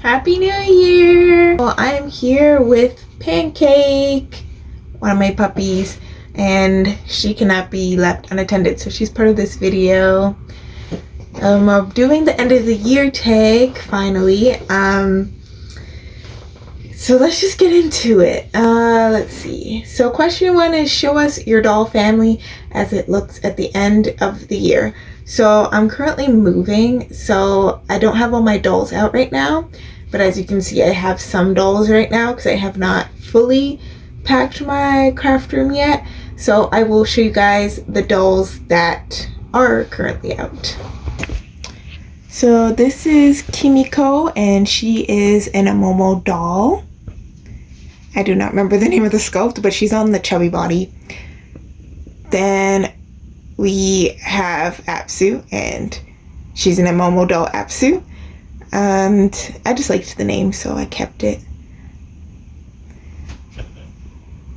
Happy New Year! Well, I am here with Pancake, one of my puppies, and she cannot be left unattended, so she's part of this video. I'm doing the end of the year tag, finally. So let's just get into it. Let's see. So question 1 is show us your doll family as it looks at the end of the year. So I'm currently moving, so I don't have all my dolls out right now. But as you can see, I have some dolls right now because I have not fully packed my craft room yet. So I will show you guys the dolls that are currently out. So this is Kimiko, and she is an Momo doll. I do not remember the name of the sculpt, but she's on the chubby body. Then we have Apsu, and she's an Momo doll Apsu. And I just liked the name, so I kept it.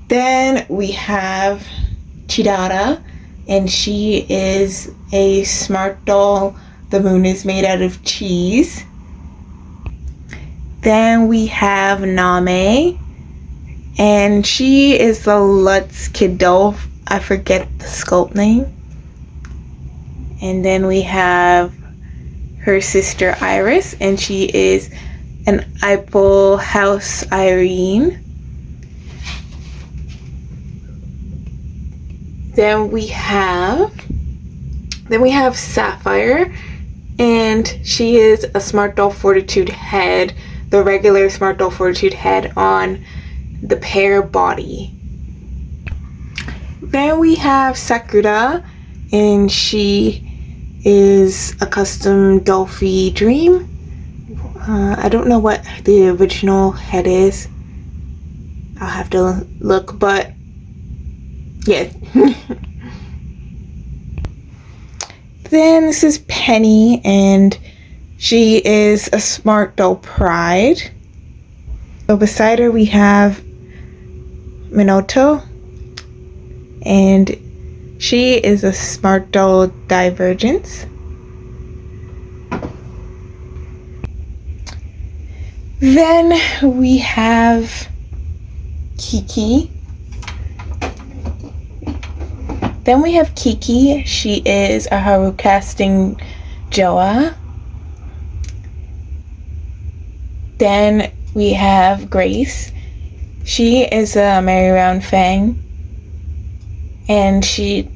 Then we have Chidara, and she is a smart doll. The moon is made out of cheese. Then we have Name, and she is the Lutz Kid doll. I forget the sculpt name. And then we have her sister Iris, and she is an Apple House Irene. Then we have Sapphire, and she is a Smart Doll Fortitude head, the regular Smart Doll Fortitude head on the pear body. Then we have Sakura, and she is a custom Dolphy Dream. I don't know what the original head is. I'll have to look, but yeah. Then this is Penny, and she is a Smart Doll Pride. So beside her we have Minato, and she is a Smart Doll Divergence. Then we have Kiki. She is a Haru casting Joa. Then we have Grace. She is a Merry Round Fang. And she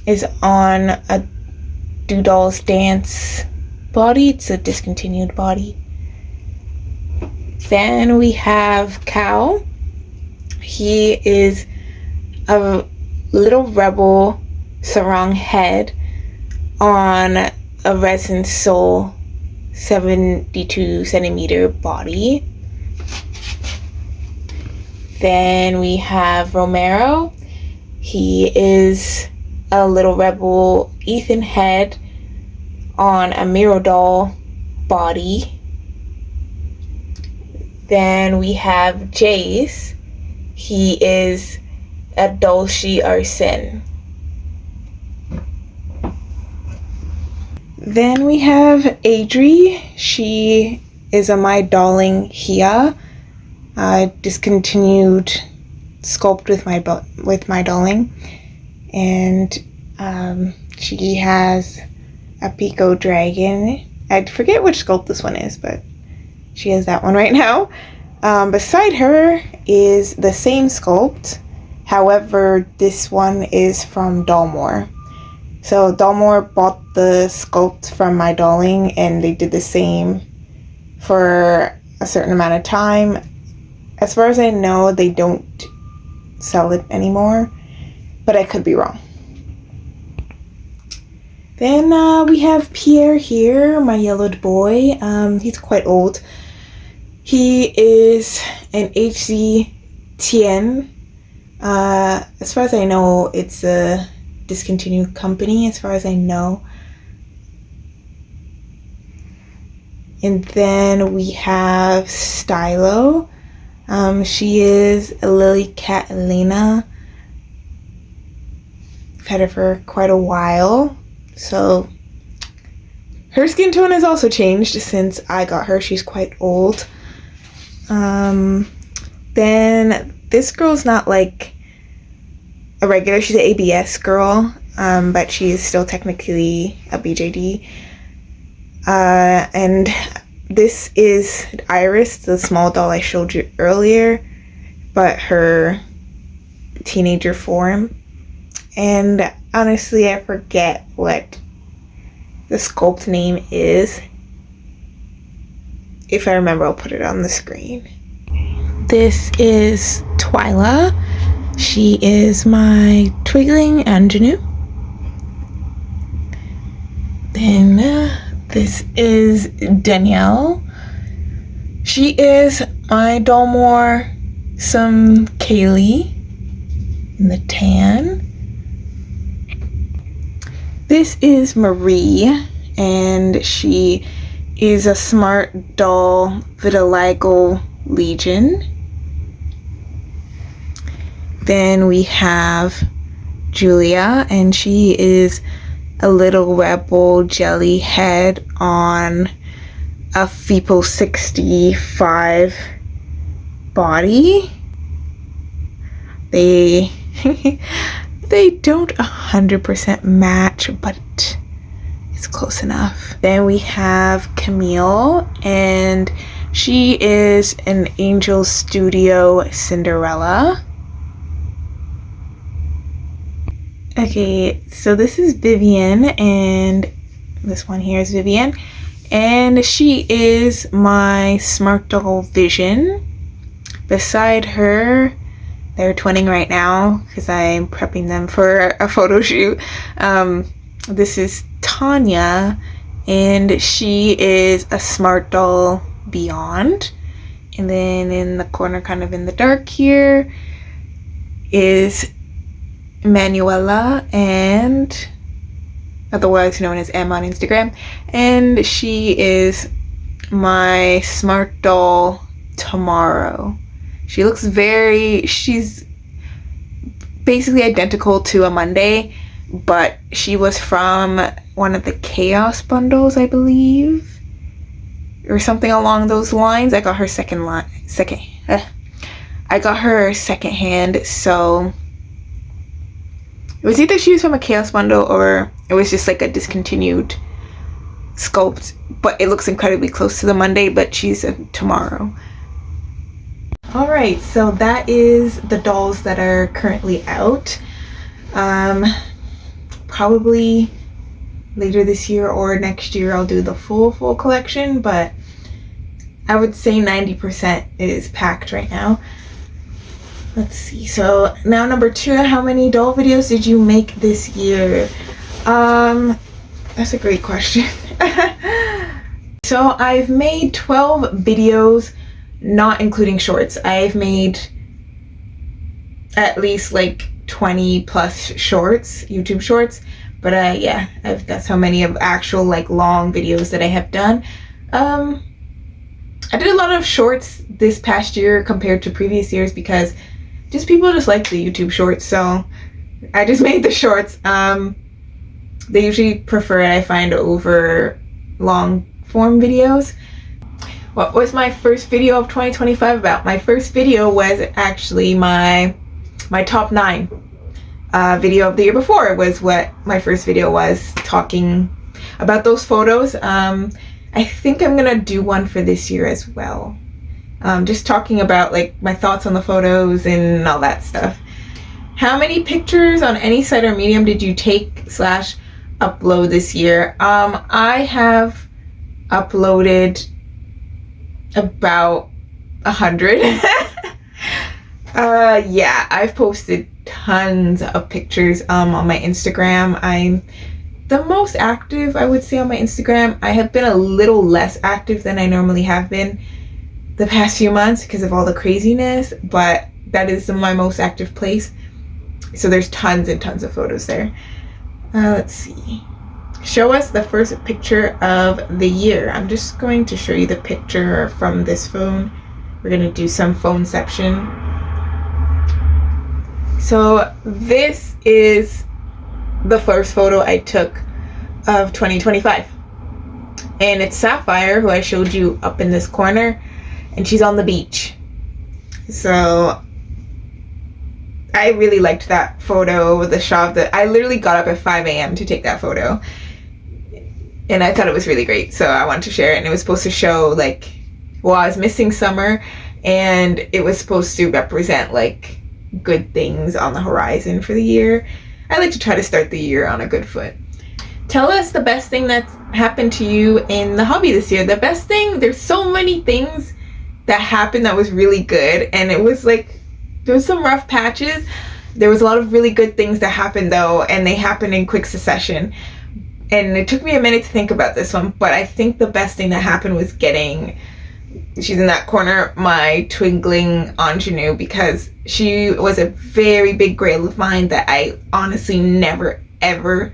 is on a Doodles Dance body. It's a discontinued body. Then we have Cow. He is a little rebel sarong head on a Resin Soul 72 centimeter body. Then we have Romero. He is a little rebel Ethan head on a Miro doll body. Then we have Jace. He is a Dolce Arsene. Then we have Adri. She is a My Dolling Hia. Discontinued sculpt with my dolling, and she has a Pico Dragon. I forget which sculpt this one is, but she has that one right now. Beside her is the same sculpt, however this one is from Dalmore. So Dalmore bought the sculpt from My Dolling, and they did the same for a certain amount of time. As far as I know, they don't sell it anymore, but I could be wrong. Then we have Pierre here, my yellowed boy. He's quite old. He is an HZTN. As far as I know, it's a discontinued company, as far as I know. And then we have Stylo. She is a Lily Catalina. I've had her for quite a while, so Her skin tone has also changed since I got her. She's quite old. Then this girl's not like a regular, she's an ABS girl, but she's still technically a BJD. And this is Iris, the small doll I showed you earlier, but her teenager form. And honestly, I forget what the sculpt name is. If I remember, I'll put it on the screen. This is Twyla. She is my twigling ingenue. Then this is Danielle. She is my Dalmore, some Kaylee in the tan. This is Marie, and she is a smart doll vitiligo legion. Then we have Julia, and she is a little rebel jelly head on a Feeple 65 body. They don't 100% match, but it's close enough. Then we have Camille, and she is an Angel Studio Cinderella. Okay, so this is Vivian, and this one here is Vivian, and she is my Smart Doll Vision. Beside her, they're twinning right now because I'm prepping them for a photo shoot. This is Tanya, and she is a Smart Doll Beyond. And then in the corner, kind of in the dark here, is Manuela, and otherwise known as M on Instagram, and she is my Smart Doll Tomorrow. She's basically identical to a Monday, but she was from one of the Chaos bundles, I believe, or something along those lines. I got her I got her secondhand, so it was either she was from a Chaos bundle or it was just like a discontinued sculpt, but it looks incredibly close to the Monday, but she's a Tomorrow. Alright, so that is the dolls that are currently out. Probably later this year or next year I'll do the full collection, but I would say 90% is packed right now. Let's see, so now number 2, how many doll videos did you make this year? That's a great question. So I've made 12 videos, not including shorts. I've made at least like 20 plus shorts, YouTube shorts, but yeah, that's how many of actual like long videos that I have done. I did a lot of shorts this past year compared to previous years because people just like the YouTube shorts, so I just made the shorts. They usually prefer it, I find, over long form videos. What was my first video of 2025 about? My first video was actually my top 9 video of the year before was what my first video was, talking about those photos. I think I'm gonna do one for this year as well. Just talking about like my thoughts on the photos and all that stuff. How many pictures on any site or medium did you take / upload this year? I have uploaded about 100. Yeah, I've posted tons of pictures on my Instagram. I'm the most active, I would say, on my Instagram. I have been a little less active than I normally have been the past few months because of all the craziness, but that is my most active place. So there's tons and tons of photos there. Let's see. Show us the first picture of the year. I'm just going to show you the picture from this phone. We're going to do some phoneception. So this is the first photo I took of 2025. And it's Sapphire, who I showed you up in this corner, and she's on the beach. So I really liked that photo, the shot that I literally got up at 5 a.m. to take that photo. And I thought it was really great, so I wanted to share it. And it was supposed to show, like, well, I was missing summer, and it was supposed to represent, like, good things on the horizon for the year. I like to try to start the year on a good foot. Tell us the best thing that's happened to you in the hobby this year. The best thing, there's so many things that happened that was really good, and it was like, there was some rough patches. There was a lot of really good things that happened though, and they happened in quick succession. And it took me a minute to think about this one, but I think the best thing that happened was getting, she's in that corner, my twinkling ingenue, because she was a very big grail of mine that I honestly never ever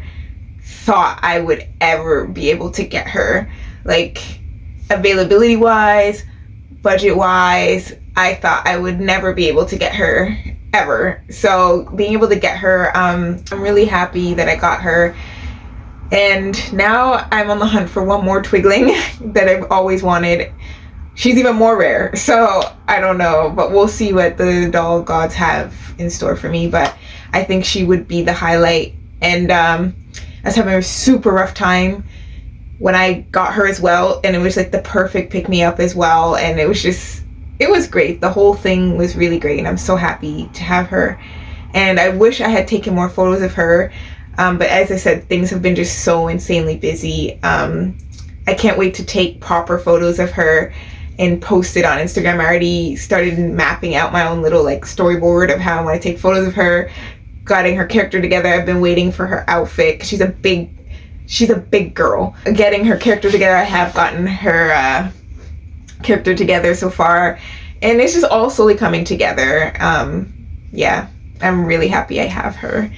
thought I would ever be able to get her. Like, availability wise, budget wise, I thought I would never be able to get her ever. So being able to get her, I'm really happy that I got her. And now I'm on the hunt for one more twigling that I've always wanted. She's even more rare, so I don't know, but we'll see what the doll gods have in store for me. But I think she would be the highlight. And I was having a super rough time when I got her as well, and it was like the perfect pick-me-up as well, and it was just, it was great. The whole thing was really great, and I'm so happy to have her. And I wish I had taken more photos of her, but as I said, things have been just so insanely busy. I can't wait to take proper photos of her and post it on Instagram. I already started mapping out my own little like storyboard of how I want to take photos of her, getting her character together. I've been waiting for her outfit, 'cause she's a big girl. Getting her character together, I have gotten her character together so far, and it's just all slowly coming together. Yeah, I'm really happy I have her.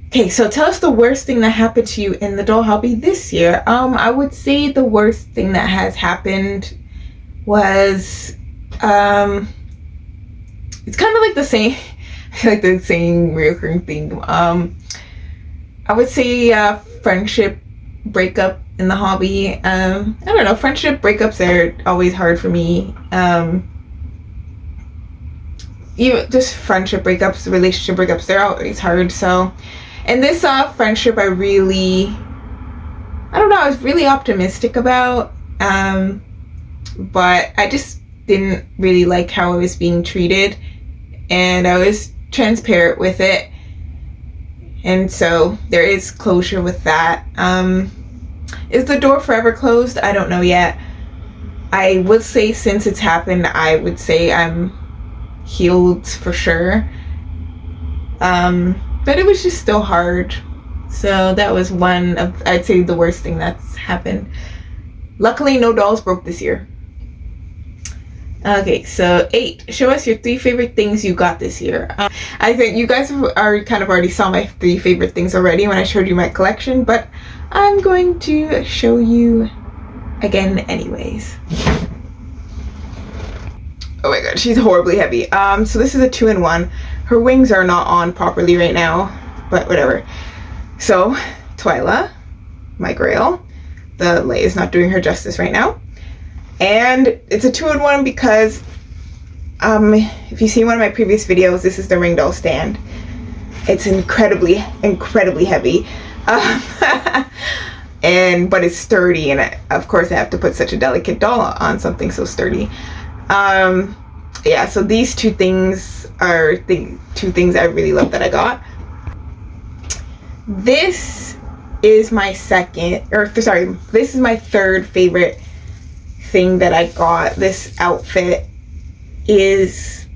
Okay, so tell us the worst thing that happened to you in the doll hobby this year. I would say the worst thing that has happened was, it's kind of like the same, like the same recurring thing. I would say friendship breakup in the hobby. I don't know, friendship breakups are always hard for me. Even just friendship breakups, relationship breakups, they're always hard. So, and this friendship, I don't know, I was really optimistic about, but I just didn't really like how I was being treated, and I was transparent with it. And so there is closure with that. Is the door forever closed? I don't know yet. I would say since it's happened, I would say I'm healed for sure. But it was just still hard. So that was one of, I'd say, the worst thing that's happened. Luckily, no dolls broke this year. Okay, so 8. Show us your 3 favorite things you got this year. I think you guys are kind of already saw my 3 favorite things already when I showed you my collection, but I'm going to show you again anyways. Oh my god, she's horribly heavy. So this is a 2-in-1. Her wings are not on properly right now, but whatever. So, Twyla, my grail. The lay is not doing her justice right now. And it's a 2-in-1 because if you see one of my previous videos, this is the ring doll stand. It's incredibly heavy. But it's sturdy, and of course I have to put such a delicate doll on something so sturdy. Yeah, so these 2 things are the 2 things I really love that I got. This is my this is my 3rd favorite thing that I got. This outfit is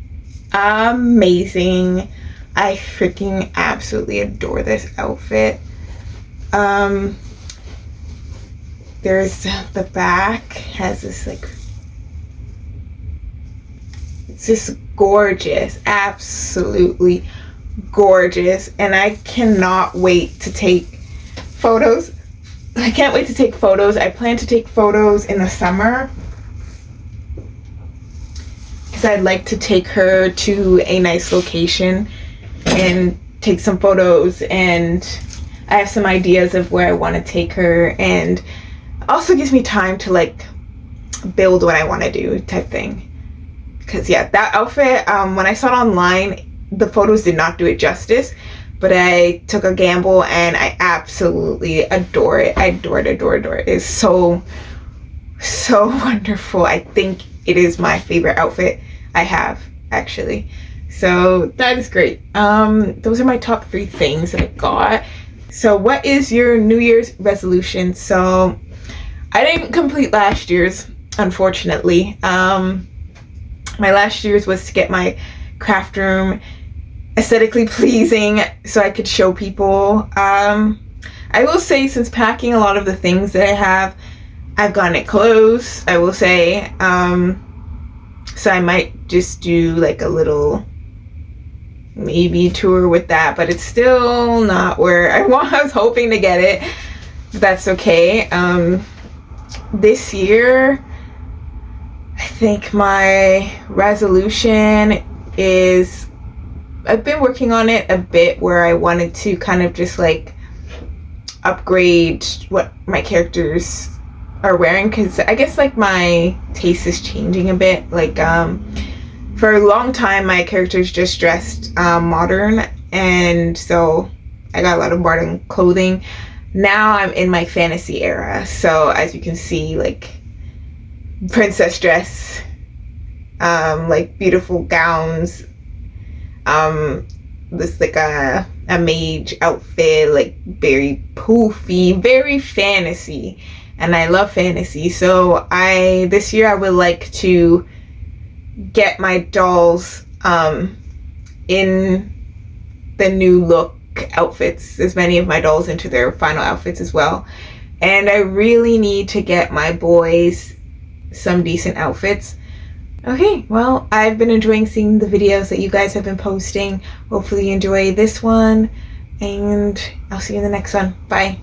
amazing. I freaking absolutely adore this outfit. There's the back has this like, it's just gorgeous, absolutely gorgeous, and I cannot wait to take photos. I can't wait to take photos. I plan to take photos in the summer because I'd like to take her to a nice location and take some photos, and I have some ideas of where I want to take her, and also gives me time to like build what I want to do type thing. Because yeah, that outfit, when I saw it online, the photos did not do it justice, but I took a gamble and I absolutely adore it. I adore it. It's so wonderful. I think it is my favorite outfit I have, actually. So that is great. Those are my top 3 things that I got. So what is your New Year's resolution? So I didn't complete last year's, unfortunately. My last year's was to get my craft room aesthetically pleasing so I could show people. I will say, since packing a lot of the things that I have, I've gotten it close, I will say. So I might just do like a little maybe tour with that, but it's still not where I was hoping to get it. But that's okay. This year, I think my resolution is, I've been working on it a bit, where I wanted to kind of just like upgrade what my characters are wearing, because I guess like my taste is changing a bit. Like for a long time my characters just dressed modern, and so I got a lot of modern clothing. Now I'm in my fantasy era, so as you can see, like princess dress, like beautiful gowns, this like a mage outfit, like very poofy, very fantasy, and I love fantasy. So this year I would like to get my dolls in the new look outfits, as many of my dolls into their final outfits as well. And I really need to get my boys some decent outfits. Okay, well, I've been enjoying seeing the videos that you guys have been posting. Hopefully you enjoy this one, and I'll see you in the next one. Bye.